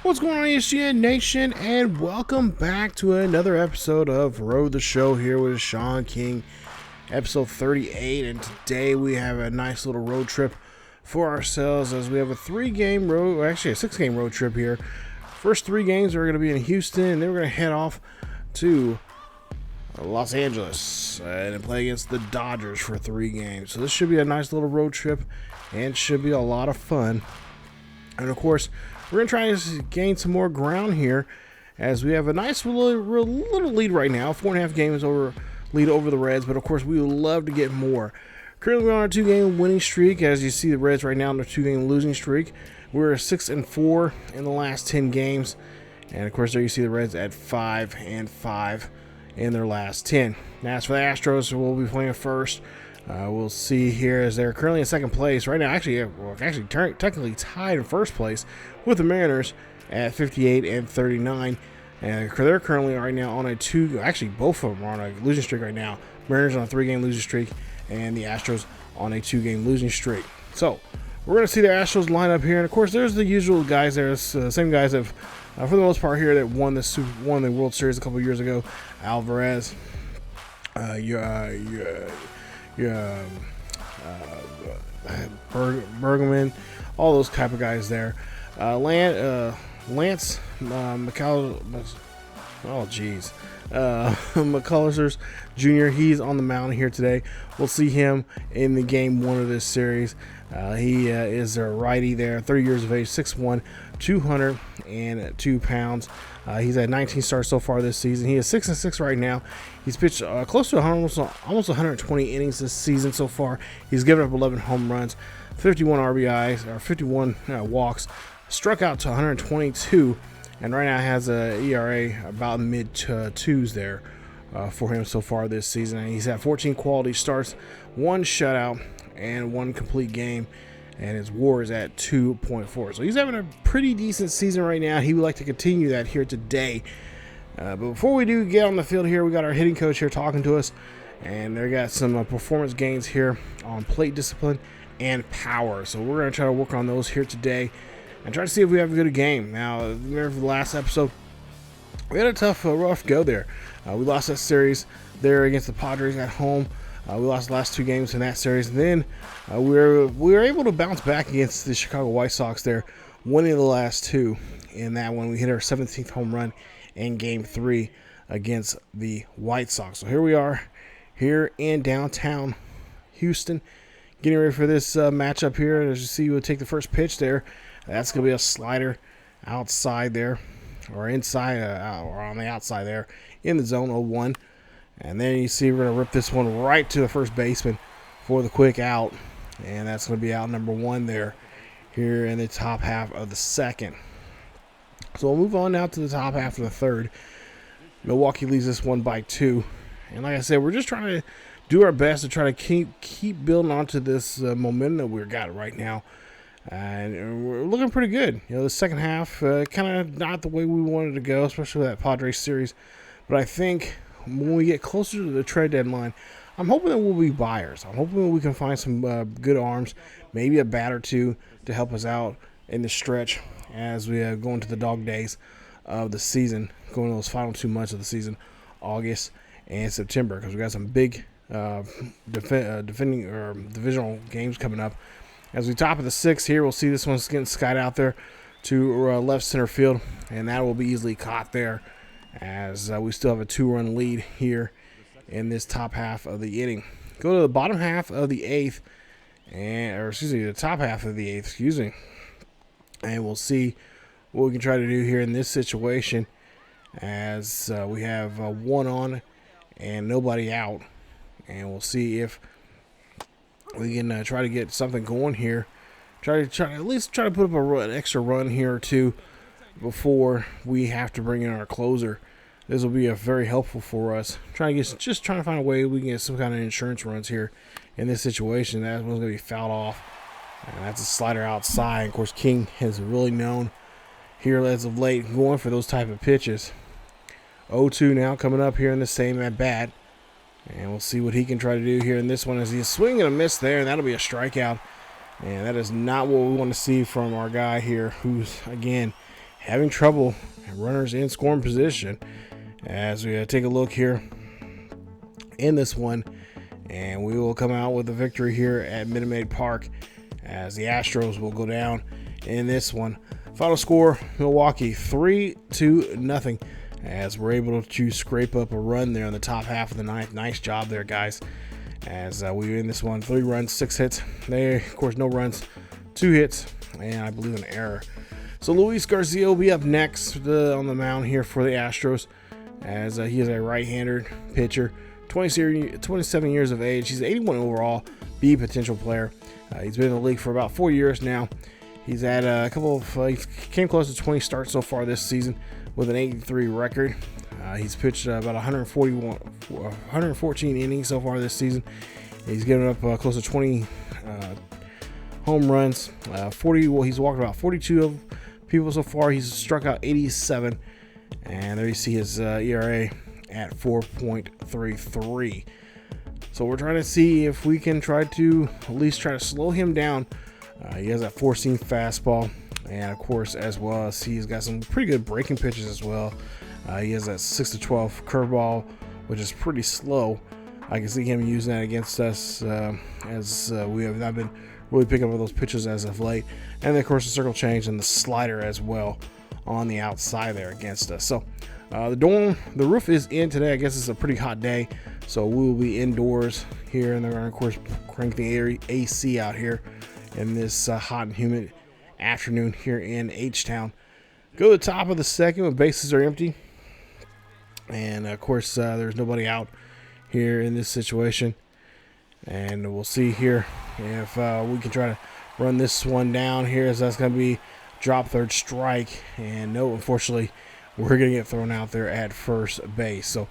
What's going on, ESGN Nation, and welcome back to another episode of Road the Show here with Sean King, episode 38. And today we have a nice little road trip for ourselves as we have a 3-game road, or actually a 6-game road trip here. First 3 games are going to be in Houston, and then we're going to head off to Los Angeles and play against the Dodgers for 3 games. So this should be a nice little road trip and should be a lot of fun. And of course, we're going to try to gain some more ground here as we have a nice little lead right now. 4.5 games lead over the Reds, but of course we would love to get more. Currently we're on a 2-game winning streak. As you see, the Reds right now on a 2-game losing streak. We're 6-4 in the last 10 games. And of course there you see the Reds at 5-5 in their last 10. Now as for the Astros, we'll be playing first. We'll see here as they're currently in second place right now. Actually technically tied in first place with the Mariners at 58-39, and they're currently right now on a 2. Actually, both of them are on a losing streak right now. Mariners on a 3-game losing streak, and the Astros on a 2-game losing streak. So we're going to see the Astros line up here, and of course, there's the usual guys there. It's the same guys that, for the most part, here that won the World Series a couple years ago. Alvarez, Bergman, all those type of guys there. Lance McCullers, McCullers Jr. He's on the mound here today. We'll see him in the game 1 of this series. He is their righty there, 30 years of age, 6'1", 202 pounds. He's had 19 starts so far this season. He is 6-6 right now. He's pitched close to almost 120 innings this season so far. He's given up 11 home runs, 51 RBIs, or 51 walks, struck out to 122, and right now has a ERA about mid-2s there for him so far this season. And he's had 14 quality starts, 1 shutout, and 1 complete game, and his WAR is at 2.4. So he's having a pretty decent season right now. He would like to continue that here today. But before we do get on the field here, we got our hitting coach here talking to us, and they got some performance gains here on plate discipline and power. So we're going to try to work on those here today and try to see if we have a good game. Now, remember the last episode, we had a tough, rough go there. We lost that series there against the Padres at home. We lost the last 2 games in that series. And then we were able to bounce back against the Chicago White Sox there, winning the last 2. In that one, we hit our 17th home run in Game 3 against the White Sox. So here we are, here in downtown Houston, getting ready for this matchup here. As you see, we'll take the first pitch there. That's going to be a slider outside there, or inside, or on the outside there, in the zone 0-1. And then you see we're going to rip this one right to the first baseman for the quick out. And that's going to be out number 1 there, here in the top half of the second. So we'll move on now to the top half of the third. Milwaukee leads this one by 2. And like I said, we're just trying to do our best to try to keep building onto this momentum that we've got right now. And we're looking pretty good. You know, the second half, kind of not the way we wanted to go, especially with that Padres series. But I think when we get closer to the trade deadline, I'm hoping that we'll be buyers. I'm hoping that we can find some good arms, maybe a bat or 2 to help us out in the stretch as we go into the dog days of the season, going to those final 2 months of the season, August and September, because we got some big defending or divisional games coming up. As we top of the 6th here, we'll see this one's getting skied out there to left center field, and that will be easily caught there as we still have a 2-run lead here in this top half of the inning. Go to the bottom half of the 8th, the top half of the 8th, and we'll see what we can try to do here in this situation as we have 1 on and nobody out, and we'll see if we can try to get something going here. Try to at least try to put up an extra run here or 2 before we have to bring in our closer. This will be very helpful for us. Trying to find a way we can get some kind of insurance runs here in this situation. That one's going to be fouled off, and that's a slider outside. Of course, King has really known here as of late going for those type of pitches. 0-2 now coming up here in the same at bat. And we'll see what he can try to do here in this one as he's swinging a miss there, and that'll be a strikeout. And that is not what we want to see from our guy here, who's, again, having trouble, runners in scoring position, as we take a look here in this one, and we will come out with a victory here at Minute Maid Park, as the Astros will go down in this one. Final score, Milwaukee 3-0, as we're able to scrape up a run there in the top half of the ninth. Nice job there, guys, as we win this one. 3 runs, 6 hits. There, of course, no runs, 2 hits, and I believe an error. So Luis Garcia will be up next on the mound here for the Astros, as he is a right-hander pitcher, 27 years of age. He's 81 overall, B potential player. He's been in the league for about 4 years now. He's had a couple of, he came close to 20 starts so far this season with an 83 record. He's pitched about 114 innings so far this season. He's given up close to 20 home runs. 40. Well, he's walked about 42 of people so far. He's struck out 87, and there you see his ERA at 4.33. So we're trying to see if we can try to at least try to slow him down. He has that 4-seam fastball, and of course, as well as he's got some pretty good breaking pitches as well. He has that 6-12 curveball, which is pretty slow. I can see him using that against us, as we have not been really picking up those pitches as of late. And then, of course, the circle change and the slider as well on the outside there against us. So the roof is in today. I guess it's a pretty hot day, so we will be indoors here, and they're going to, of course, crank the AC out here in this hot and humid afternoon here in H-Town. Go to the top of the second when bases are empty, and of course there's nobody out here in this situation, and we'll see here if we can try to run this one down here, as that's going to be drop third strike, and no, unfortunately we're going to get thrown out there at first base. So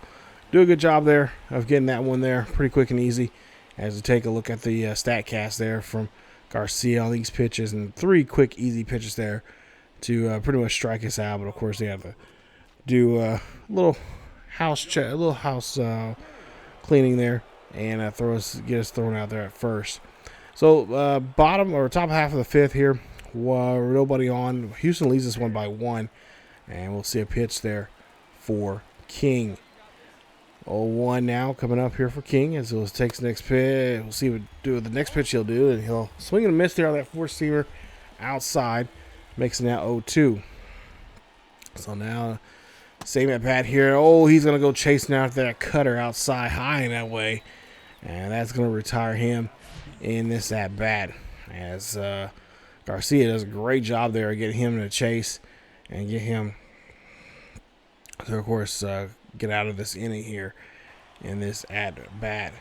do a good job there of getting that one there pretty quick and easy, as we take a look at the StatCast there from Garcia on these pitches, and 3 quick easy pitches there to pretty much strike us out. But of course they have to do a little house cleaning there, and get us thrown out there at first. So bottom or top half of the 5th here, nobody on. Houston leads this one by 1, and we'll see a pitch there for King. 0-1 now coming up here for King, as he'll take the next pitch. We'll see what the next pitch he'll do, and he'll swing and miss there on that 4-seamer outside, makes it now 0-2. So now same at bat here. Oh, he's gonna go chasing after that cutter outside high in that way, and that's gonna retire him in this at bat, as Garcia does a great job there of getting him in a chase and get him to, of course, get out of this inning here in this at bat.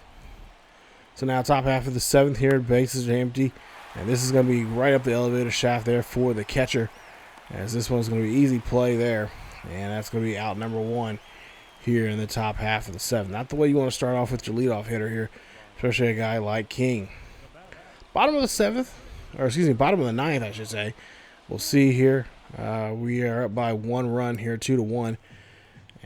So now top half of the 7th here, bases are empty, and this is going to be right up the elevator shaft there for the catcher, as this one's going to be easy play there, and that's going to be out number 1 here in the top half of the 7th. Not the way you want to start off with your leadoff hitter here, especially a guy like King. Bottom of the 7th, or excuse me, bottom of the 9th, I should say. We'll see here. We are up by 1 run here, 2-1.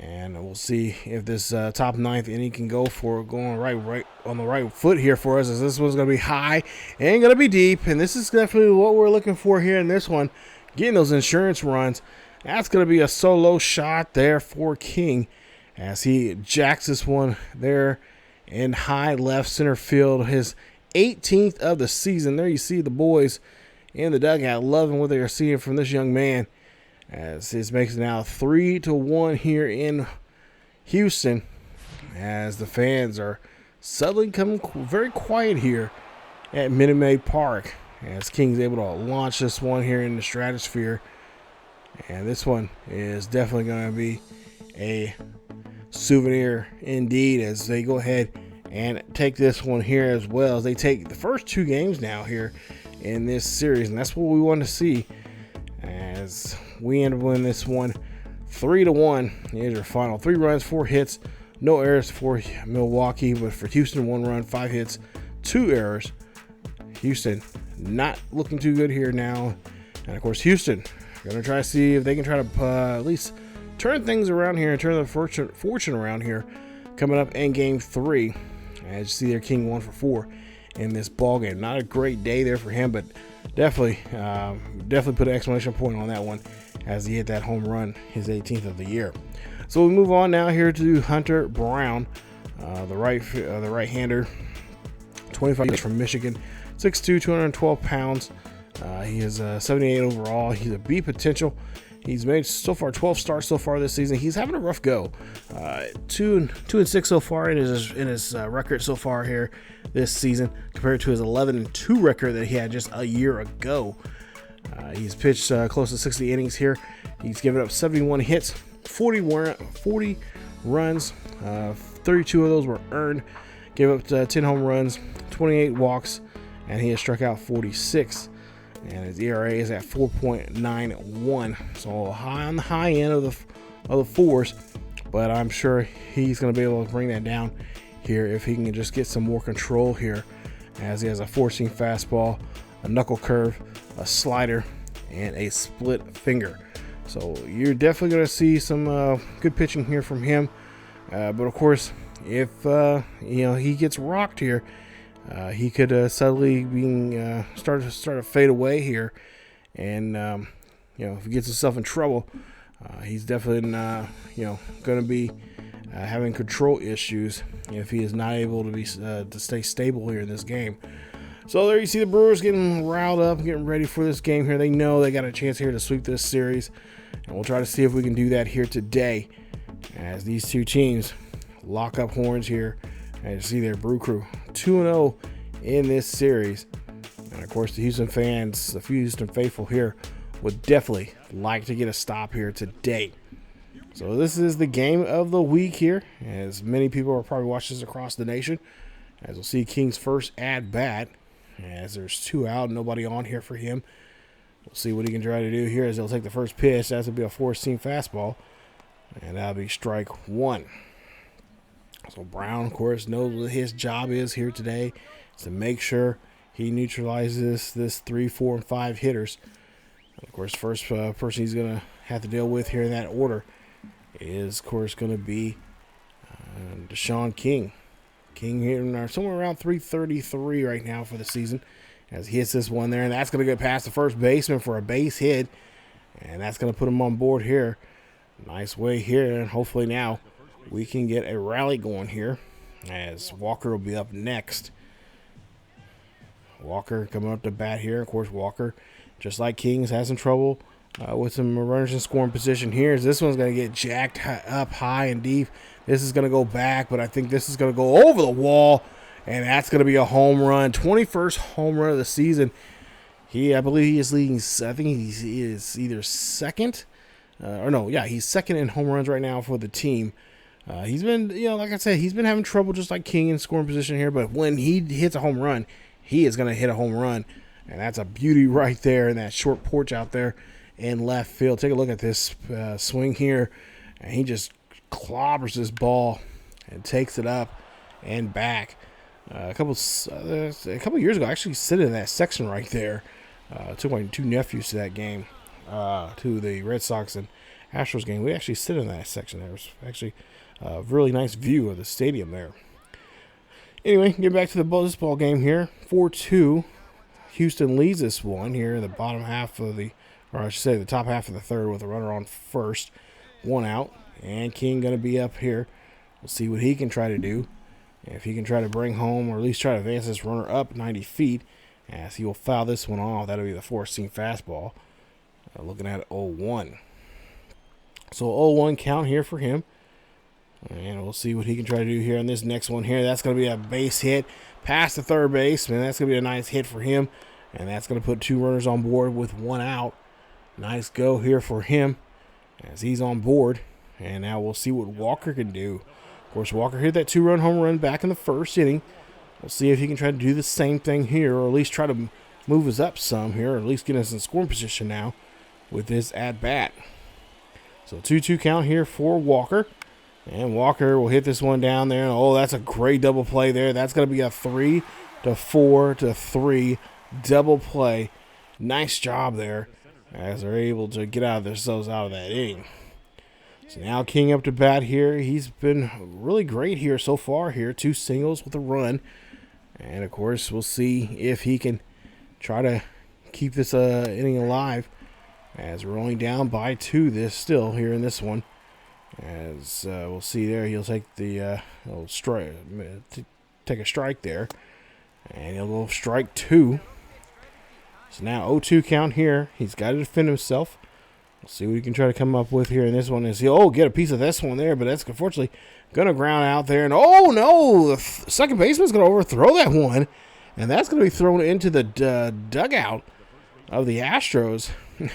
And we'll see if this top 9th inning can go for going right on the right foot here for us, as this one's going to be high and going to be deep. And this is definitely what we're looking for here in this one, getting those insurance runs. That's going to be a solo shot there for King, as he jacks this one there in high left center field, his 18th of the season. There you see the boys in the dugout loving what they are seeing from this young man, as this makes it now 3-1 here in Houston, as the fans are suddenly becoming very quiet here at Minute Maid Park, as King's able to launch this one here in the stratosphere. And this one is definitely going to be a souvenir indeed, as they go ahead and take this one here, as well as they take the first 2 games now here in this series. And that's what we want to see, as we end up winning this one 3-1. Here's your final. 3 runs, 4 hits, no errors for Milwaukee, but for Houston, 1 run, 5 hits, 2 errors. Houston not looking too good here now. And of course, Houston going to try to see if they can try to at least turn things around here and turn the fortune around here coming up in game 3. As you see there, King 1 for 4 in this ball game. Not a great day there for him, but definitely put an exclamation point on that one, as he hit that home run, his 18th of the year. So we move on now here to Hunter Brown, the right-hander, 25 years from Michigan, 6'2", 212 pounds. He is 78 overall. He's a B potential. He's made so far 12 starts so far this season. He's having a rough go. 2-6 so far in his record so far here this season, compared to his 11-2 record that he had just a year ago. He's pitched close to 60 innings here. He's given up 71 hits, 40 runs, 32 of those were earned. Gave up 10 home runs, 28 walks, and he has struck out 46. And his ERA is at 4.91, so high on the high end of the fours. But I'm sure he's going to be able to bring that down here if he can just get some more control here, as he has a 4-seam fastball, a knuckle curve, a slider, and a split finger. So you're definitely going to see some good pitching here from him. But of course, if he gets rocked here, he could suddenly start to fade away here, and if he gets himself in trouble, he's definitely going to be having control issues if he is not able to stay stable here in this game. So there you see the Brewers getting riled up, getting ready for this game here. They know they got a chance here to sweep this series, and we'll try to see if we can do that here today, as these two teams lock up horns here. And you see their Brew Crew 2-0 in this series. And of course, the Houston fans, the Houston faithful here, would definitely like to get a stop here today. So this is the game of the week here, as many people are probably watching this across the nation. As we'll see King's first at bat, as there's 2 out, nobody on here for him. We'll see what he can try to do here as he'll take the first pitch. That's going to be a 4-seam fastball, and that'll be strike 1. So Brown, of course, knows what his job is here today, is to make sure he neutralizes this 3, 4, and 5 hitters. And of course, first person he's going to have to deal with here in that order is, of course, going to be Deshaun King. King hitting somewhere around 333 right now for the season, as he hits this one there, and that's going to get past the first baseman for a base hit, and that's going to put him on board here. Nice way here, and hopefully now we can get a rally going here, as Walker will be up next. Walker coming up to bat here. Of course, Walker, just like Kings, has some trouble with some runners in scoring position here. As this one's going to get jacked up high and deep. This is going to go back, but I think this is going to go over the wall, and that's going to be a home run. 21st home run of the season. I believe he is leading. I think he is either second, he's second in home runs right now for the team. He's been, like I said, he's been having trouble just like King in scoring position here, but when he hits a home run, he is going to hit a home run, and that's a beauty right there in that short porch out there in left field. Take a look at this swing here, and he just clobbers this ball and takes it up and back. A couple years ago, I actually sit in that section right there. Took my 2 nephews to that game, to the Red Sox and Astros game. We actually sit in that section. There was actually a really nice view of the stadium there. Anyway, get back to this ball game here. 4-2. Houston leads this one here in the bottom half of the top half of the third, with a runner on first. 1 out. And King going to be up here. We'll see what he can try to do. If he can try to bring home, or at least try to advance this runner up 90 feet, as he will foul this one off. That'll be the 4-seam fastball. Looking at 0-1. So 0-1 count here for him. And we'll see what he can try to do here on this next one here. That's going to be a base hit past the third baseman. That's going to be a nice hit for him. And that's going to put 2 runners on board with 1 out. Nice go here for him as he's on board. And now we'll see what Walker can do. Of course, Walker hit that 2-run home run back in the first inning. We'll see if he can try to do the same thing here, or at least try to move us up some here, or at least get us in scoring position now with this at-bat. So 2-2 count here for Walker. And Walker will hit this one down there. Oh, that's a great double play there. That's going to be a 3-4-3 double play. Nice job there, as they're able to get themselves out of that inning. So now King up to bat here. He's been really great here so far here. 2 singles with a run. And, of course, we'll see if he can try to keep this inning alive. as we're only down by 2 still here in this one. As we'll see there, he'll take the take a strike there, and he'll go strike 2. So now 0-2 count here. He's got to defend himself. We'll see what he can try to come up with here in this one. Is he'll get a piece of this one there, but that's unfortunately going to ground out there. And oh no, the second baseman's going to overthrow that one, and that's going to be thrown into the dugout of the Astros,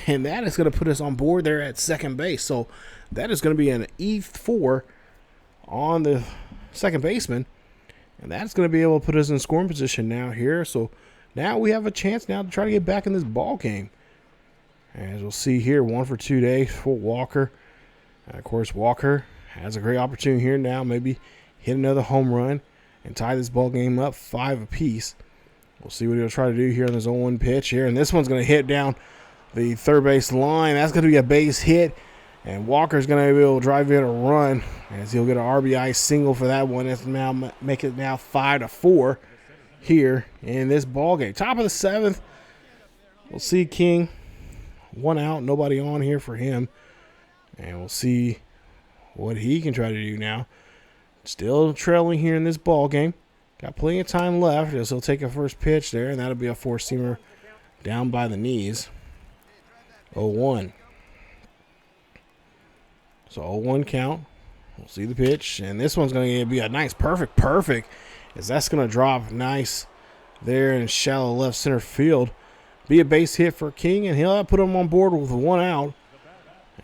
and that is going to put us on board there at second base. So that is going to be an E4 on the second baseman, and that's going to be able to put us in scoring position now here. So now we have a chance now to try to get back in this ball game. As we'll see here, 1 for 2 days for Walker. And of course, Walker has a great opportunity here now, maybe hit another home run and tie this ball game up 5 apiece. We'll see what he'll try to do here on his 0-1 pitch here, and this one's going to hit down the third base line. That's going to be a base hit, and Walker's going to be able to drive in a run as he'll get an RBI single for that one. That's now make it now 5-4 here in this ball game. Top of the 7th, we'll see King. 1 out, nobody on here for him, and we'll see what he can try to do now. Still trailing here in this ball game. Got plenty of time left as he'll take a first pitch there, and that'll be a 4-seamer down by the knees. 0-1. So 0-1 count. We'll see the pitch, and this one's going to be a nice perfect, as that's going to drop nice there in shallow left center field. Be a base hit for King, and he'll put him on board with 1 out,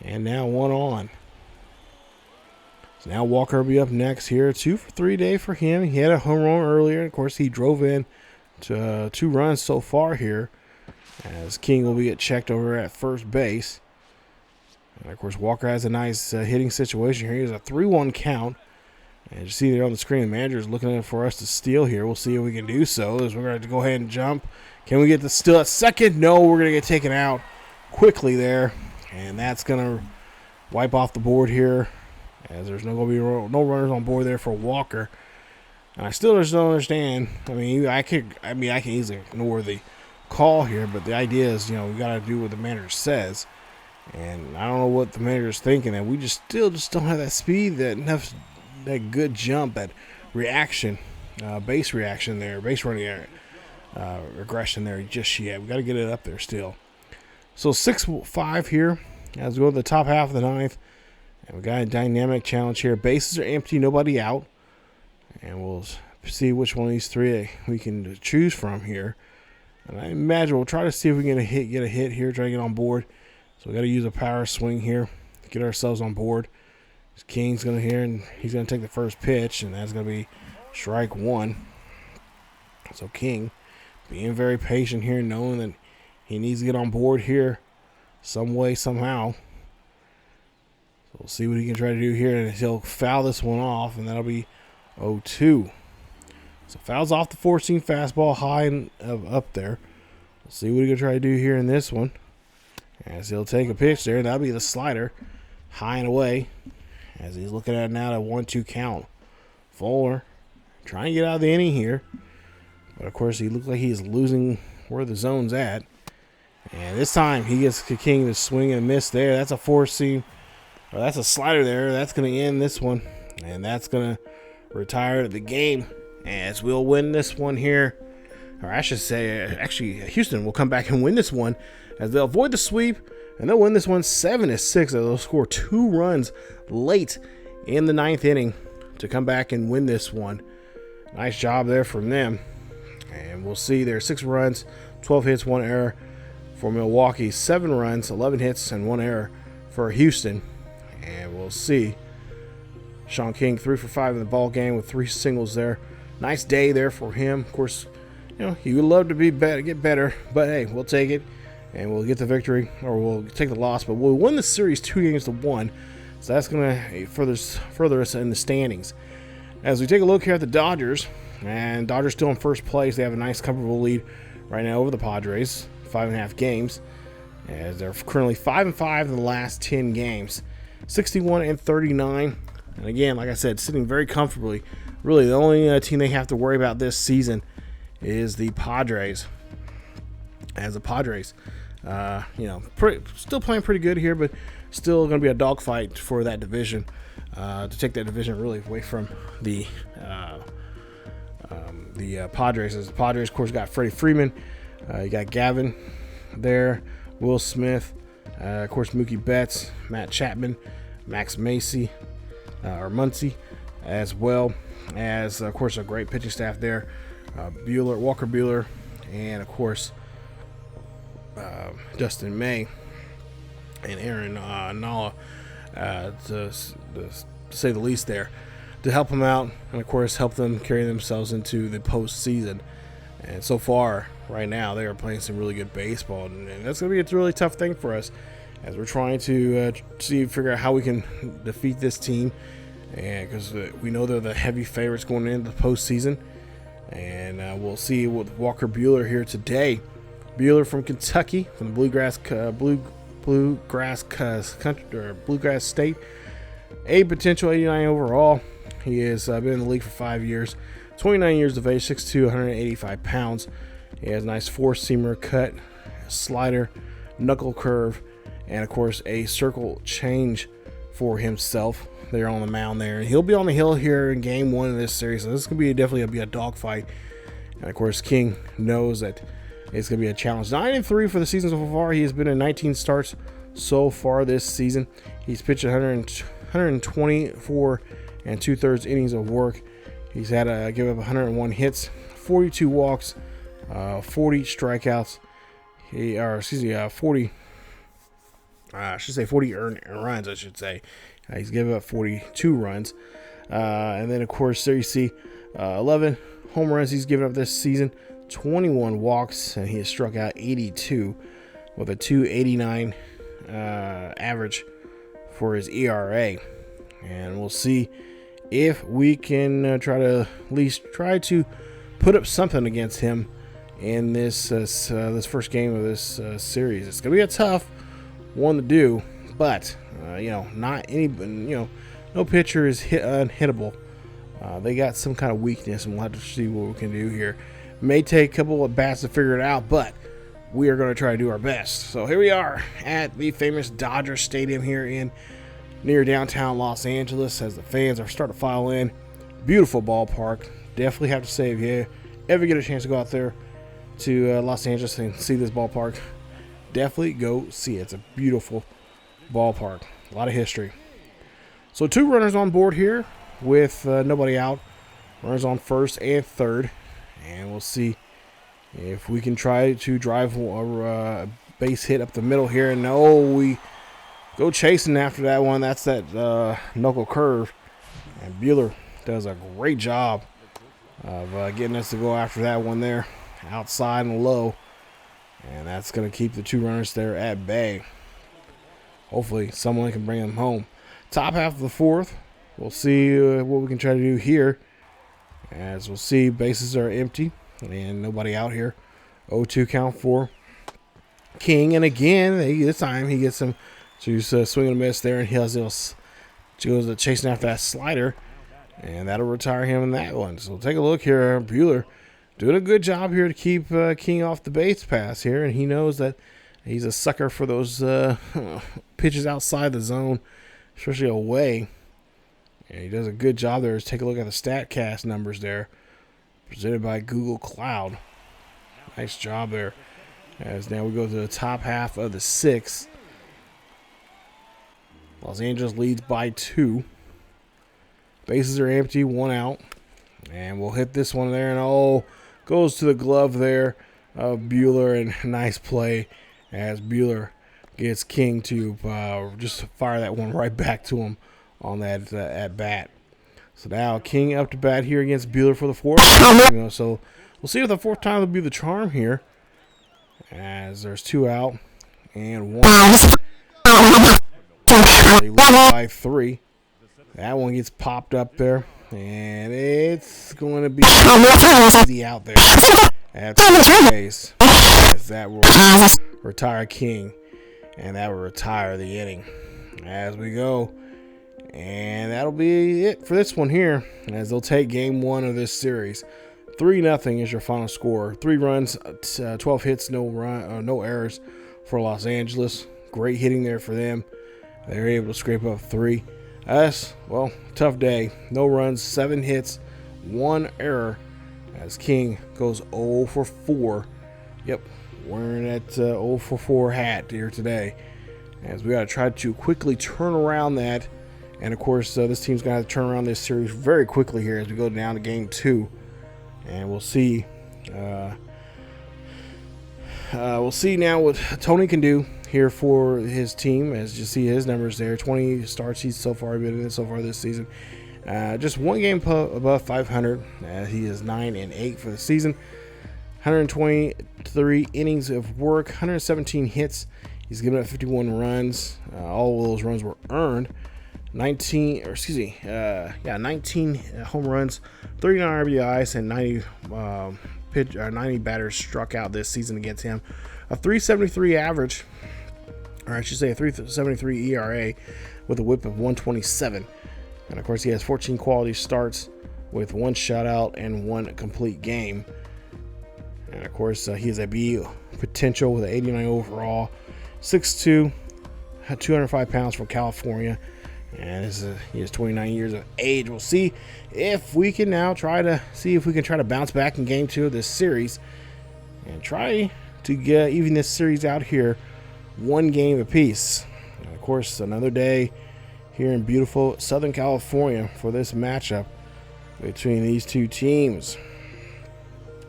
and now 1 on. So now Walker will be up next here. 2 for 3 day for him. He had a home run earlier. And of course, he drove in to 2 runs so far here, as King will be checked over at first base. And of course, Walker has a nice hitting situation here. He has a 3-1 count. And you see there on the screen, the manager is looking for us to steal here. We'll see if we can do so, as we're going to go ahead and jump. Can we get the steal at second? No, we're going to get taken out quickly there. And that's going to wipe off the board here, as there's no going to be no runners on board there for Walker. And I still just don't understand. I mean, I can easily ignore the call here, but the idea is, we got to do what the manager says. And I don't know what the manager's thinking, and we still don't have that speed, that good jump, that reaction, base reaction there, base running aggression there just yet. We got to get it up there still. So 6-5 here as we go to the top half of the 9th. And we got a dynamic challenge here. Bases are empty, nobody out. And we'll see which one of these 3 we can choose from here. And I imagine we'll try to see if we can get a hit here, try to get on board. So we got to use a power swing here to get ourselves on board. King's going to hear, and he's going to take the first pitch, and that's going to be strike 1. So King being very patient here, knowing that he needs to get on board here some way, somehow. So we'll see what he can try to do here, and he'll foul this one off, and that'll be 0-2. So fouls off the 4-seam fastball high and up there. We'll see what he can try to do here in this one, as he'll take a pitch there, and that'll be the slider high and away, as he's looking at it now at 1-2 count. Fuller trying to get out of the inning here, but of course he looks like he's losing where the zone's at. And this time he gets King to swing and miss there. That's a 4-seam, or that's a slider there. That's going to end this one, and that's going to retire the game, as we'll win this one here. Or I should say, actually, Houston will come back and win this one, as they'll avoid the sweep, and they'll win this one 7-6, as they'll score 2 runs late in the 9th inning to come back and win this one. Nice job there from them. And we'll see there, 6 runs, 12 hits, 1 error for Milwaukee, 7 runs, 11 hits, and 1 error for Houston. And we'll see. Sean King 3 for 5 in the ball game with 3 singles there. Nice day there for him. Of course, he would love to be better, get better, but hey, we'll take it, and we'll get the victory, or we'll take the loss, but we'll win the series 2-1. So that's going to further us in the standings. As we take a look here at the Dodgers, and Dodgers still in first place. They have a nice, comfortable lead right now over the Padres, 5.5 games, as they're currently 5-5 in the last 10 games, 61-39. And again, like I said, sitting very comfortably. Really, the only team they have to worry about this season is the Padres. As the Padres Still playing pretty good here, but still going to be a dogfight for that division, to take that division really away from the Padres. As the Padres, of course, got Freddie Freeman, you got Gavin there, Will Smith, of course, Mookie Betts, Matt Chapman, Max Muncy, as well as, of course, a great pitching staff there. Walker Buehler, and of course Dustin May and Aaron Nola, to say the least, there to help them out, and of course help them carry themselves into the postseason. And so far, right now, they are playing some really good baseball, and that's going to be a really tough thing for us as we're trying to figure out how we can defeat this team, and because we know they're the heavy favorites going into the postseason. And we'll see with Walker Buehler here today. Buehler from Kentucky, from the Bluegrass State, a potential 89 overall. He has been in the league for 5 years, 29 years of age, 6'2", 185 pounds. He has a nice four-seamer cut, slider, knuckle curve, and of course a circle change for himself there on the mound there. And he'll be on the hill here in game 1 of this series, so this is going to be definitely a dogfight. And of course, King knows that it's going to be a challenge. 9-3 for the season so far. He has been in 19 starts so far this season. He's pitched 124 and 2/3 innings of work. He's had to give up 101 hits, 42 walks, 40 strikeouts. 40 earned runs, I should say. He's given up 42 runs. And then, of course, there you see 11 home runs he's given up this season, 21 walks, and he has struck out 82 with a 2.89 average for his ERA. And we'll see if we can try to put up something against him in this first game of this series. It's going to be a tough one to do, but not any, no pitcher is unhittable. They got some kind of weakness, and we'll have to see what we can do here. May take a couple of bats to figure it out, but we are going to try to do our best. So here we are at the famous Dodger Stadium here near downtown Los Angeles, as the fans are starting to file in. Beautiful ballpark. Definitely have to say, if you ever get a chance to go out there to Los Angeles and see this ballpark, definitely go see it. It's a beautiful ballpark. A lot of history. So 2 runners on board here with nobody out. Runners on first and third. And we'll see if we can try to drive a base hit up the middle here. And no, we go chasing after that one. That's that knuckle curve. And Buehler does a great job of getting us to go after that one there. Outside and low. And that's going to keep the 2 runners there at bay. Hopefully someone can bring them home. Top half of the 4th. We'll see what we can try to do here. As we'll see, bases are empty and nobody out here. 0-2 count for King. And again, this time he gets him to swing and miss there. And he goes chasing after that slider. And that'll retire him in that one. So take a look here. Buehler doing a good job here to keep King off the base pass here. And he knows that he's a sucker for those pitches outside the zone, especially away. And he does a good job there. Let's take a look at the StatCast numbers there, presented by Google Cloud. Nice job there. As now we go to the top half of the 6th. Los Angeles leads by 2. Bases are empty, 1 out. And we'll hit this one there. And goes to the glove there of Buehler. And nice play as Buehler gets King to just fire that one right back to him on that at bat. So now King up to bat here against Buehler for the 4th. So we'll see if the 4th time will be the charm here. As there's 2 out and 1. They lose by 3. That one gets popped up there, and it's going to be easy out there at the base. As that will retire King, and that will retire the inning. As we go. And that'll be it for this one here, as they'll take game 1 of this series. 3-0 is your final score. 3 runs, 12 hits, no errors for Los Angeles. Great hitting there for them. They were able to scrape up 3. Us, well, tough day. No runs, 7 hits, 1 error, as King goes 0 for 4. Yep, wearing that 0 for 4 hat here today, as we got to try to quickly turn around that. And of course, this team's going to have to turn around this series very quickly here as we go down to game 2. And we'll see. We'll see now what Tony can do here for his team. As you see his numbers there, 20 starts he's so far been in so far this season. Just 1 game above 500. He is 9-8 for the season. 123 innings of work, 117 hits. He's given up 51 runs. All of those runs were earned. 19 home runs, 39 RBIs, and 90 batters struck out this season against him. A 3.73 average, or I should say a 3.73 ERA, with a WHIP of 127. And of course, he has 14 quality starts with 1 shutout and 1 complete game. And of course, he has a B potential with an 89 overall, 6'2", 205 pounds from California. And he is 29 years of age. We'll see if we can now try to bounce back in game 2 of this series and try to get even this series out here 1 game apiece. And of course, another day here in beautiful Southern California for this matchup between these 2 teams.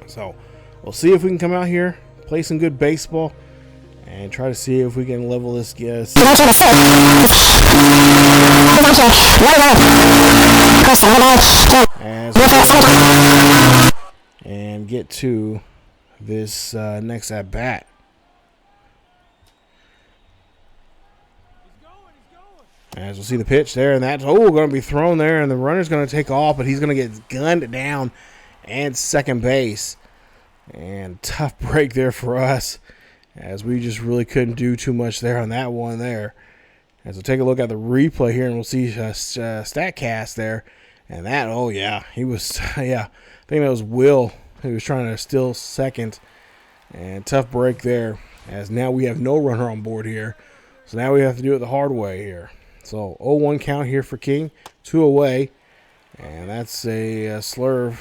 So we'll see if we can come out here, play some good baseball, and try to see if we can level this and get to this next at bat. As we'll see the pitch there, and that's going to be thrown there, and the runner's going to take off, but he's going to get gunned down and second base. And tough break there for us, as we just really couldn't do too much there on that one there. As we'll take a look at the replay here, and we'll see StatCast there. And that, he was, I think that was Will who was trying to steal second. And tough break there, as now we have no runner on board here. So now we have to do it the hard way here. So 0-1 count here for King, 2 away. And that's a slurve.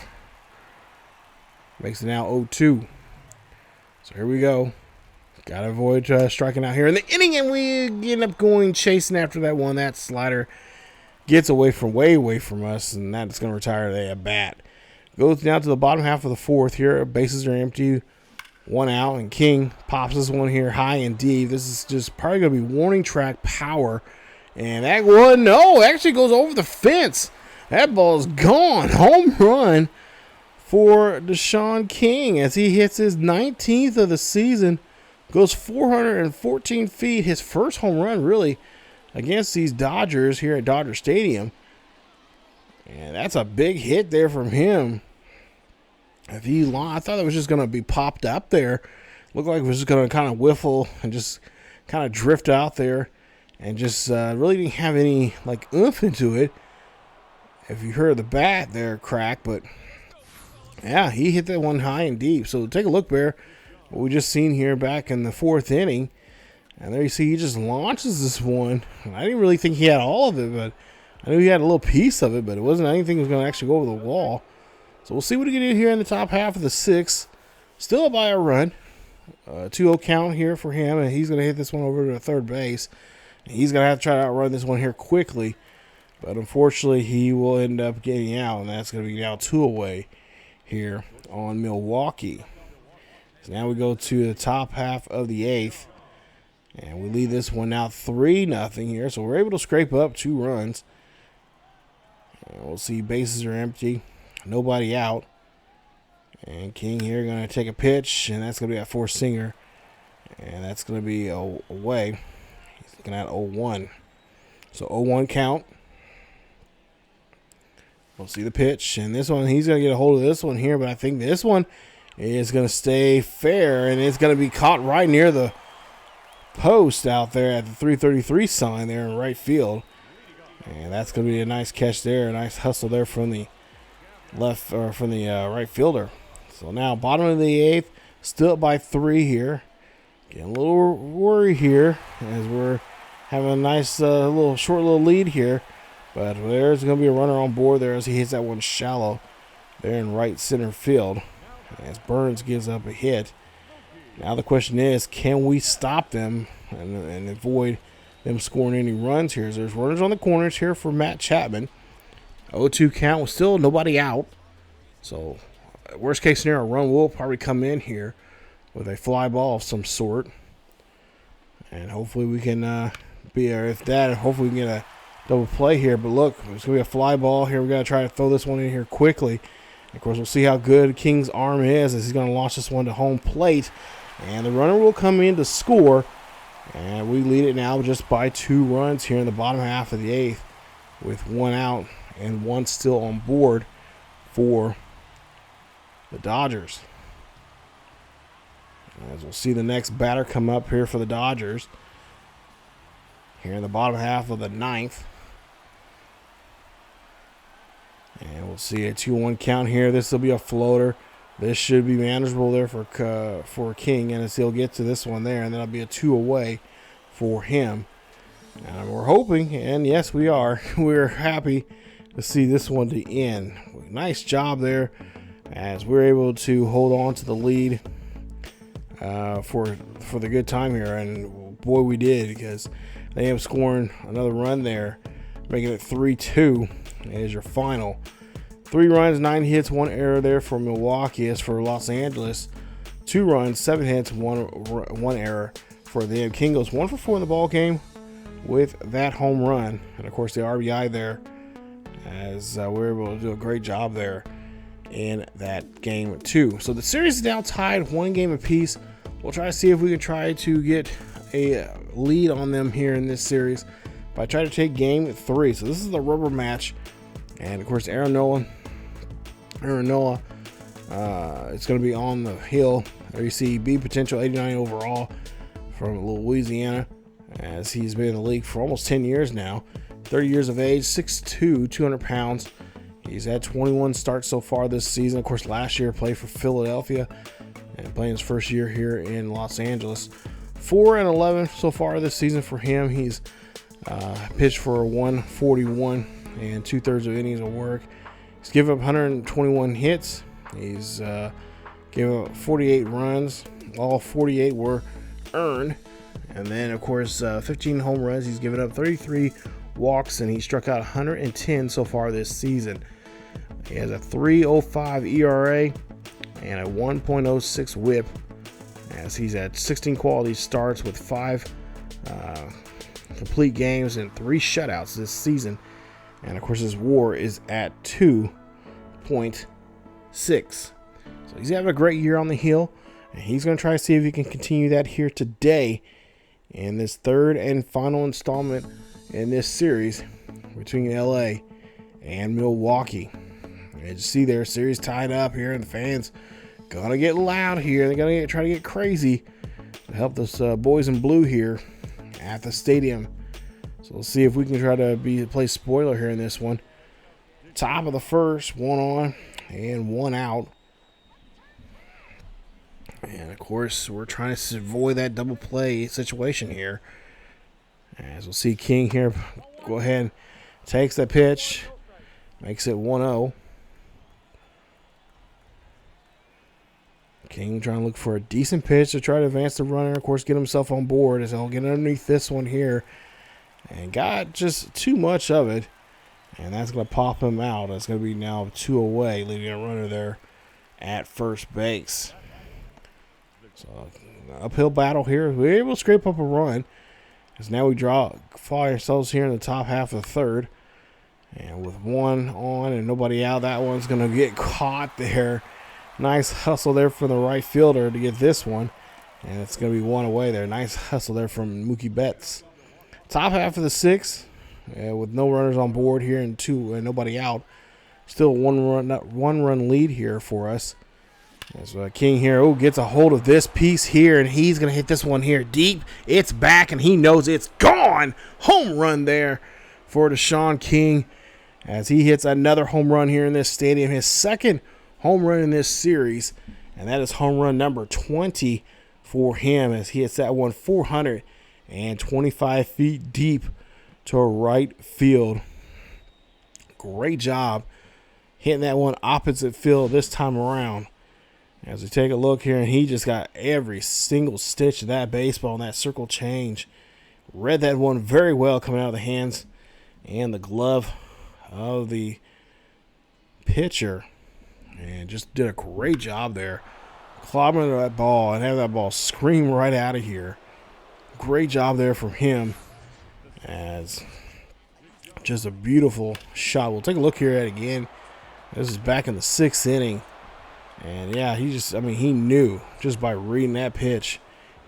Makes it now 0-2. So here we go. Got to avoid striking out here in the inning, and we end up going chasing after that one. That slider gets way away from us, and that's going to retire the bat. Goes down to the bottom half of the 4th here. Bases are empty. 1 out, and King pops this one here high and deep. This is just probably going to be warning track power. And that one, actually goes over the fence. That ball is gone. Home run for Deshaun King as he hits his 19th of the season. Goes 414 feet. His first home run, really, against these Dodgers here at Dodger Stadium. And that's a big hit there from him. I thought it was just going to be popped up there. Looked like it was just going to kind of whiffle and just kind of drift out there. And just really didn't have any, oomph into it. If you heard the bat there crack. But, yeah, he hit that one high and deep. So take a look there. What we just seen here back in the 4th inning. And there you see he just launches this one. I didn't really think he had all of it, but I knew he had a little piece of it, but it wasn't anything that was going to actually go over the wall. So we'll see what he can do here in the top half of the 6th. Still by a run. 2-0 count here for him, and he's going to hit this one over to third base. And he's going to have to try to outrun this one here quickly. But unfortunately, he will end up getting out, and that's going to be now 2 away here on Milwaukee. So now we go to the top half of the 8th, and we lead this one now 3-0 here. So we're able to scrape up 2 runs. And we'll see bases are empty, nobody out. And King here going to take a pitch, and that's going to be a four-singer. And that's going to be away. He's looking at 0-1. So 0-1 count. We'll see the pitch. And this one, he's going to get a hold of this one here, but I think this one is going to stay fair, and it's going to be caught right near the post out there at the 333 sign there in right field. And that's going to be a nice catch there, a nice hustle there from the left or from the right fielder. So now bottom of the 8th, still up by 3 here. Getting a little worried here as we're having a nice short little lead here. But there's going to be a runner on board there as he hits that one shallow there in right center field. As Burns gives up a hit. Now the question is, can we stop them and avoid them scoring any runs here? There's runners on the corners here for Matt Chapman. 0-2 count with still nobody out. So worst case scenario, a run will probably come in here with a fly ball of some sort. And hopefully we can hopefully we can get a double play here. But look, it's going to be a fly ball here. We got to try to throw this one in here quickly. Of course, we'll see how good King's arm is as he's going to launch this one to home plate. And the runner will come in to score. And we lead it now just by 2 runs here in the bottom half of the 8th with 1 out and 1 still on board for the Dodgers. As we'll see the next batter come up here for the Dodgers here in the bottom half of the 9th. And we'll see a 2-1 count here. This will be a floater. This should be manageable there for King, and he'll get to this one there, and that'll be a 2 away for him. And we're hoping, and yes, we are. We're happy to see this one to end. Nice job there, as we're able to hold on to the lead for the good time here, and boy, we did, because they end up scoring another run there, making it 3-2. Is your final. 3 runs, 9 hits, 1 error there for Milwaukee. As for Los Angeles, 2 runs, 7 hits, 1 error for them. King goes 1 for 4 in the ball game with that home run, and of course the RBI there, as we're able to do a great job there in that game too. So the series is now tied 1 game apiece. We'll try to see if we can try to get a lead on them here in this series by trying to take game 3. So this is the rubber match. And of course, Aaron Nola, it's going to be on the hill. There you see B potential 89 overall from Louisiana, as he's been in the league for almost 10 years now. 30 years of age, 6'2", 200 pounds. He's had 21 starts so far this season. Of course, last year played for Philadelphia and playing his first year here in Los Angeles. 4-11 so far this season for him. He's pitched for 141 and 2/3 of innings of work. He's given up 121 hits. He's given up 48 runs. All 48 were earned. And then, of course, 15 home runs. He's given up 33 walks, and he struck out 110 so far this season. He has a 3.05 ERA and a 1.06 WHIP, as he's had 16 quality starts with 5 complete games and 3 shutouts this season. And of course, his WAR is at 2.6. So he's having a great year on the hill, and he's going to try to see if he can continue that here today in this 3rd and final installment in this series between LA and Milwaukee. And you see their series tied up here, and the fans gonna get loud here. They're gonna try to get crazy to help those boys in blue here at the stadium. So we'll see if we can try to play spoiler here in this one. Top of the 1st, 1 on and 1 out. And of course, we're trying to avoid that double play situation here. As we'll see King here go ahead and takes that pitch, makes it 1-0. King trying to look for a decent pitch to try to advance the runner. Of course, get himself on board as he'll get underneath this one here. And got just too much of it. And that's going to pop him out. It's going to be now 2 away, leaving a runner there at first base. So, uphill battle here. We're able to scrape up a run. As now we find ourselves here in the top half of the 3rd. And with 1 on and nobody out, that one's going to get caught there. Nice hustle there from the right fielder to get this one. And it's going to be 1 away there. Nice hustle there from Mookie Betts. Top half of the 6th, with no runners on board here and nobody out. Still one run lead here for us. As King here gets a hold of this piece here, and he's going to hit this one here deep. It's back, and he knows it's gone. Home run there for Deshaun King, as he hits another home run here in this stadium. His 2nd home run in this series, and that is home run number 20 for him as he hits that one 425 feet deep to right field. Great job hitting that one opposite field this time around. As we take a look here, and he just got every single stitch of that baseball and that circle change. Read that one very well coming out of the hands and the glove of the pitcher. And just did a great job there. Clobbering that ball and have that ball scream right out of here. Great job there from him. As just a beautiful shot. We'll take a look here at it again. This is back in the 6th inning. And yeah, he knew just by reading that pitch.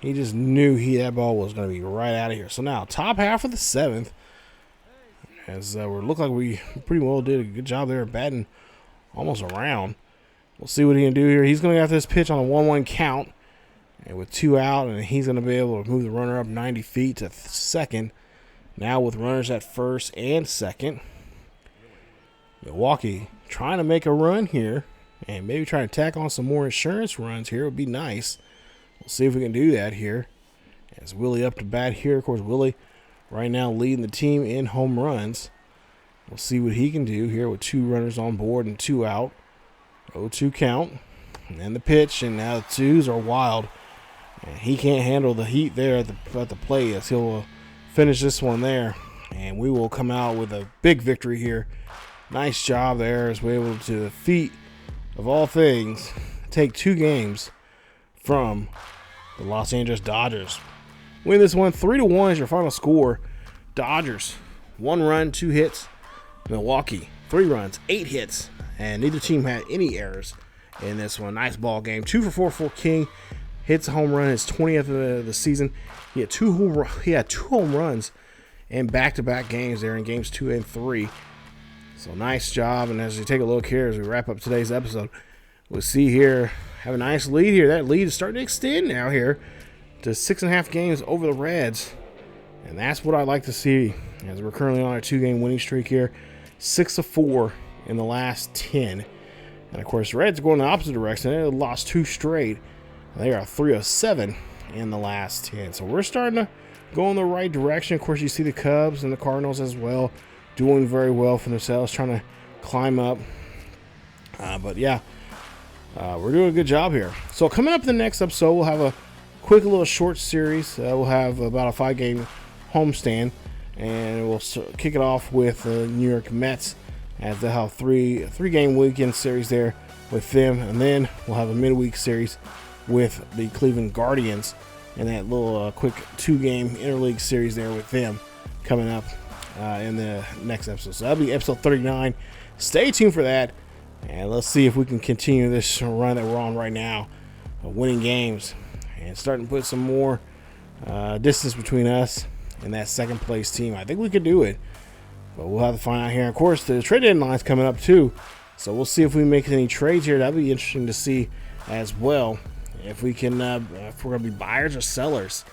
He just knew that ball was going to be right out of here. So now, top half of the 7th. As we look like we pretty well did a good job there of batting almost around. We'll see what he can do here. He's going to get this pitch on a 1-1 count. And with 2 out, and he's going to be able to move the runner up 90 feet to second. Now with runners at first and second. Milwaukee trying to make a run here. And maybe try to tack on some more insurance runs here. It would be nice. We'll see if we can do that here. As Willie up to bat here. Of course, Willie right now leading the team in home runs. We'll see what he can do here with 2 runners on board and 2 out. 0-2 count. And the pitch. And now the 2s are wild. And he can't handle the heat there at the plate as he'll finish this one there. And we will come out with a big victory here. Nice job there as we're able to defeat, of all things, take 2 games from the Los Angeles Dodgers. Win this one 3-1 is your final score. Dodgers 1 run, 2 hits. Milwaukee 3 runs, 8 hits, and neither team had any errors in this one. Nice ball game. 2 for 4 for King. Hits a home run, his 20th of the season. He had 2 home runs in back-to-back games there in games 2 and 3. So nice job. And as you take a look here as we wrap up today's episode, we'll see here, have a nice lead here. That lead is starting to extend now here to 6.5 games over the Reds. And that's what I like to see as we're currently on a 2-game winning streak here. 6-4 in the last 10. And of course, the Reds are going the opposite direction. They lost 2 straight. They are 3-7 in the last 10. So we're starting to go in the right direction. Of course, you see the Cubs and the Cardinals as well doing very well for themselves, trying to climb up. But yeah, we're doing a good job here. So coming up in the next episode, we'll have a quick little short series. We'll have about a 5-game homestand, and we'll kick it off with the New York Mets as they'll have 3-game weekend series there with them, and then we'll have a midweek series with the Cleveland Guardians and that little quick 2-game interleague series there with them coming up in the next episode. So that'll be episode 39. Stay tuned for that, and let's see if we can continue this run that we're on right now of winning games and starting to put some more distance between us and that second place team. I think we could do it, but we'll have to find out here. Of course, the trade deadline's coming up too, so we'll see if we make any trades here. That'll be interesting to see as well. If we can, if we're going to be buyers or sellers.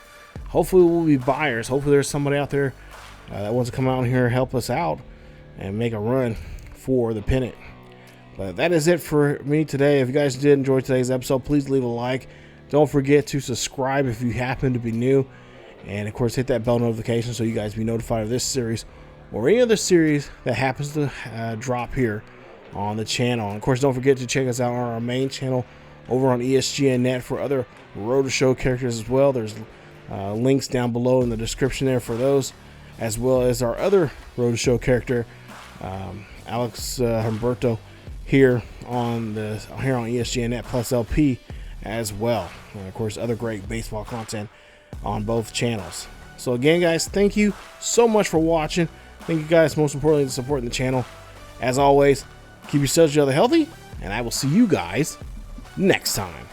Hopefully we'll be buyers. Hopefully there's somebody out there that wants to come out here and help us out and make a run for the pennant. But that is it for me today. If you guys did enjoy today's episode, please leave a like. Don't forget to subscribe if you happen to be new. And, of course, hit that bell notification so you guys be notified of this series or any other series that happens to drop here on the channel. And, of course, don't forget to check us out on our main channel over on ESGNet for other Road to Show characters as well. There's links down below in the description there for those, as well as our other Road to Show character, Alex Humberto, here on ESGNet plus LP as well. And of course, other great baseball content on both channels. So again, guys, thank you so much for watching. Thank you guys, most importantly, for supporting the channel. As always, keep yourselves healthy, and I will see you guys next time.